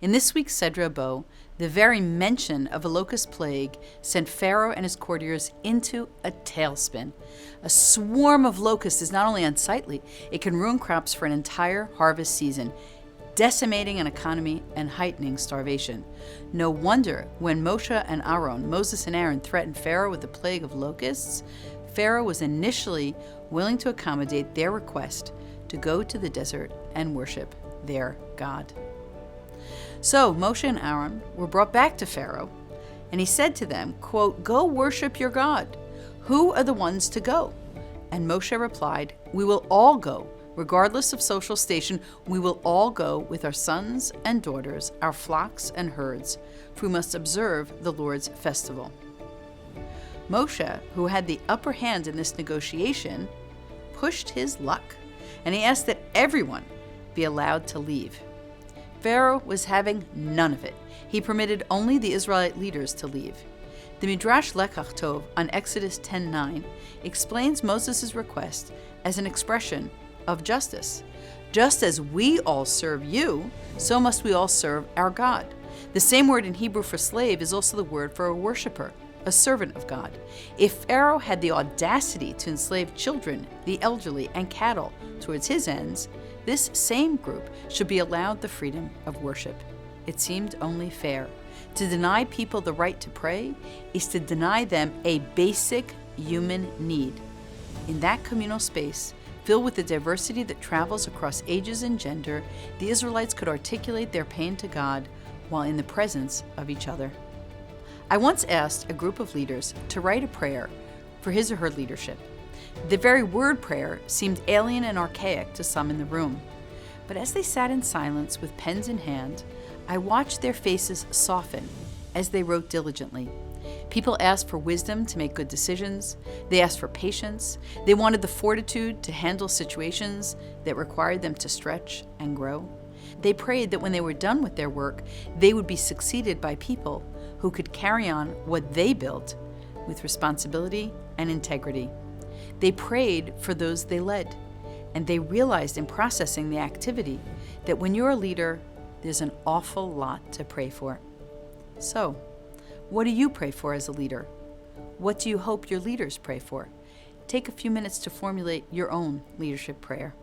In this week's Sedra Bo, the very mention of a locust plague sent Pharaoh and his courtiers into a tailspin. A swarm of locusts is not only unsightly, it can ruin crops for an entire harvest season, decimating an economy and heightening starvation. No wonder when Moses and Aaron threatened Pharaoh with the plague of locusts, Pharaoh was initially willing to accommodate their request to go to the desert and worship their God. So Moshe and Aaron were brought back to Pharaoh, and he said to them, quote, "Go worship your God. Who are the ones to go?" And Moshe replied, "We will all go. Regardless of social station, we will all go with our sons and daughters, our flocks and herds, for we must observe the Lord's festival." Moshe, who had the upper hand in this negotiation, pushed his luck, and he asked that everyone be allowed to leave. Pharaoh was having none of it. He permitted only the Israelite leaders to leave. The Midrash Lekach Tov on Exodus 10:9 explains Moses' request as an expression of justice. Just as we all serve you, so must we all serve our God. The same word in Hebrew for slave is also the word for a worshiper, a servant of God. If Pharaoh had the audacity to enslave children, the elderly, and cattle towards his ends, this same group should be allowed the freedom of worship. It seemed only fair. To deny people the right to pray is to deny them a basic human need. In that communal space, filled with the diversity that travels across ages and gender, the Israelites could articulate their pain to God while in the presence of each other. I once asked a group of leaders to write a prayer for his or her leadership. The very word prayer seemed alien and archaic to some in the room. But as they sat in silence with pens in hand, I watched their faces soften as they wrote diligently. People asked for wisdom to make good decisions. They asked for patience. They wanted the fortitude to handle situations that required them to stretch and grow. They prayed that when they were done with their work, they would be succeeded by people who could carry on what they built with responsibility and integrity. They prayed for those they led, and they realized in processing the activity that when you're a leader, there's an awful lot to pray for. So, what do you pray for as a leader? What do you hope your leaders pray for? Take a few minutes to formulate your own leadership prayer.